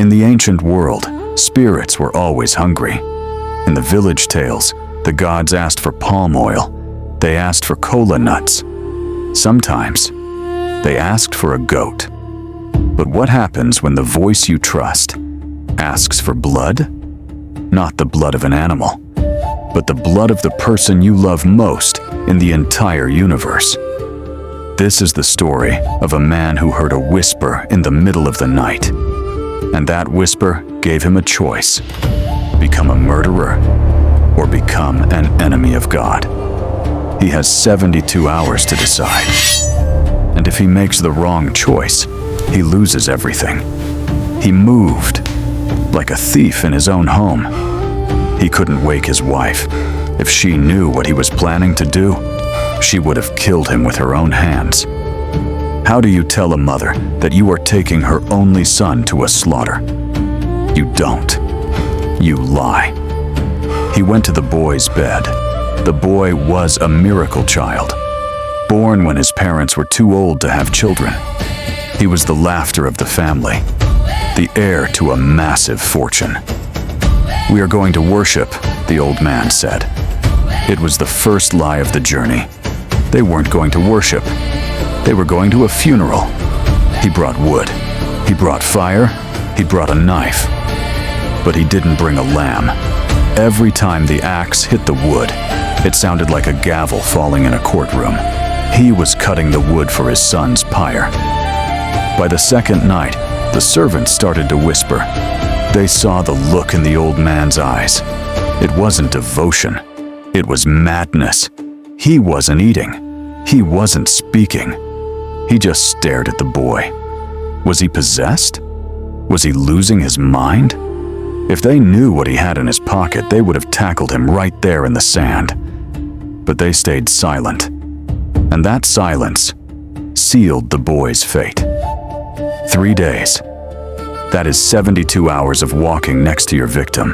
In the ancient world, spirits were always hungry. In the village tales, the gods asked for palm oil. They asked for cola nuts. Sometimes, they asked for a goat. But what happens when the voice you trust asks for blood? Not the blood of an animal, but the blood of the person you love most in the entire universe. This is the story of a man who heard a whisper in the middle of the night. And that whisper gave him a choice: become a murderer or become an enemy of God. He has 72 hours to decide. And if he makes the wrong choice, he loses everything. He moved like a thief in his own home. He couldn't wake his wife. If she knew what he was planning to do, she would have killed him with her own hands. How do you tell a mother that you are taking her only son to a slaughter? You don't. You lie. He went to the boy's bed. The boy was a miracle child, born when his parents were too old to have children. He was the laughter of the family, the heir to a massive fortune. "We are going to worship," the old man said. It was the first lie of the journey. They weren't going to worship. They were going to a funeral. He brought wood. He brought fire. He brought a knife. But he didn't bring a lamb. Every time the axe hit the wood, it sounded like a gavel falling in a courtroom. He was cutting the wood for his son's pyre. By the second night, the servants started to whisper. They saw the look in the old man's eyes. It wasn't devotion. It was madness. He wasn't eating. He wasn't speaking. He just stared at the boy. Was he possessed? Was he losing his mind? If they knew what he had in his pocket, they would have tackled him right there in the sand. But they stayed silent. And that silence sealed the boy's fate. 3 days. That is 72 hours of walking next to your victim.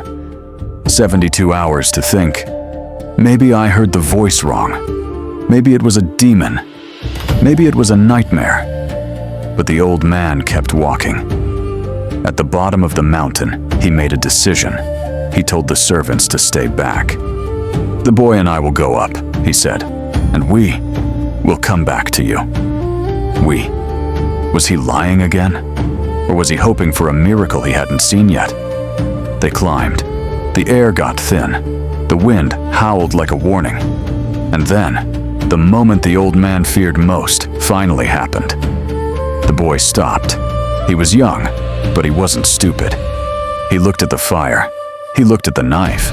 72 hours to think, maybe I heard the voice wrong. Maybe it was a demon. Maybe it was a nightmare. But the old man kept walking. At the bottom of the mountain, he made a decision. He told the servants to stay back. "The boy and I will go up," he said, "and we will come back to you." We. Was he lying again? Or was he hoping for a miracle he hadn't seen yet? They climbed. The air got thin. The wind howled like a warning. And then, the moment the old man feared most finally happened. The boy stopped. He was young, but he wasn't stupid. He looked at the fire. He looked at the knife.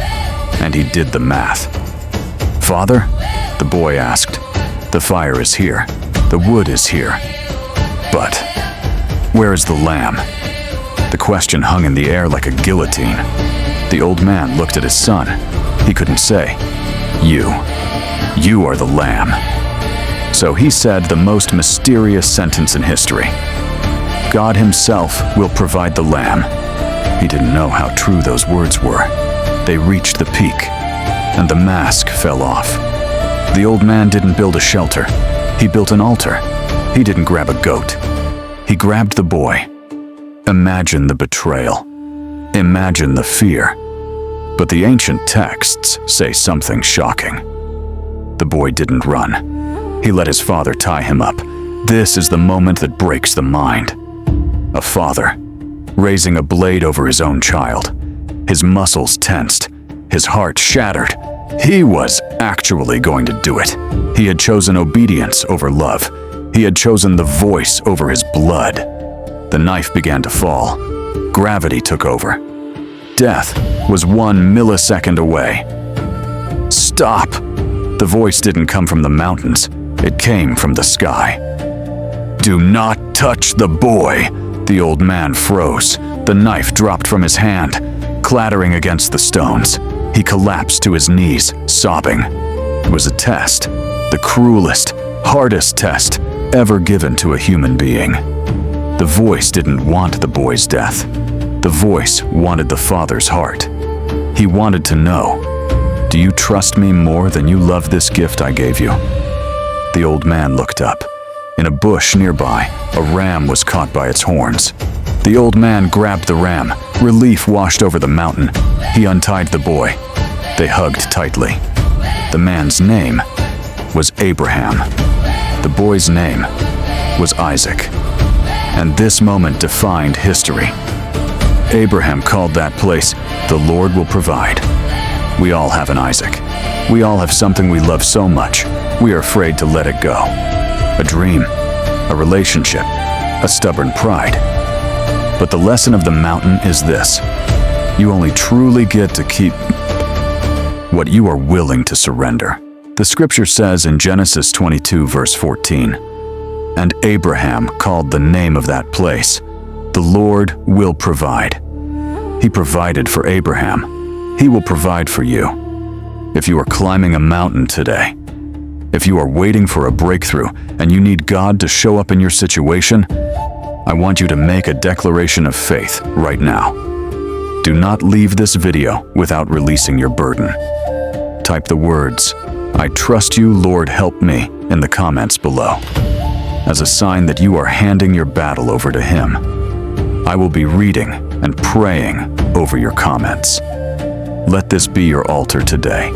And he did the math. "Father?" the boy asked. "The fire is here. The wood is here. But where is the lamb?" The question hung in the air like a guillotine. The old man looked at his son. He couldn't say, You are the lamb." So he said the most mysterious sentence in history. God himself will provide the lamb. He didn't know how true those words were. They reached the peak, and the mask fell off. The old man didn't build a shelter. He built an altar. He didn't grab a goat. He grabbed the boy. Imagine the betrayal. Imagine the fear. But the ancient texts say something shocking. The boy didn't run. He let his father tie him up. This is the moment that breaks the mind. A father, raising a blade over his own child. His muscles tensed. His heart shattered. He was actually going to do it. He had chosen obedience over love. He had chosen the voice over his blood. The knife began to fall. Gravity took over. Death was 1 millisecond away. "Stop!" The voice didn't come from the mountains. It came from the sky. "Do not touch the boy!" The old man froze. The knife dropped from his hand, clattering against the stones. He collapsed to his knees, sobbing. It was a test. The cruelest, hardest test ever given to a human being. The voice didn't want the boy's death. The voice wanted the father's heart. He wanted to know, "Do you trust me more than you love this gift I gave you?" The old man looked up. In a bush nearby, a ram was caught by its horns. The old man grabbed the ram. Relief washed over the mountain. He untied the boy. They hugged tightly. The man's name was Abraham. The boy's name was Isaac. And this moment defined history. Abraham called that place, "The Lord will provide." We all have an Isaac. We all have something we love so much, we are afraid to let it go. A dream, a relationship, a stubborn pride. But the lesson of the mountain is this: you only truly get to keep what you are willing to surrender. The scripture says in Genesis 22 verse 14, "And Abraham called the name of that place, 'The Lord will provide.'" He provided for Abraham. He will provide for you. If you are climbing a mountain today, if you are waiting for a breakthrough and you need God to show up in your situation, I want you to make a declaration of faith right now. Do not leave this video without releasing your burden. Type the words, "I trust you, Lord, help me," in the comments below, as a sign that you are handing your battle over to Him. I will be reading and praying over your comments. Let this be your altar today.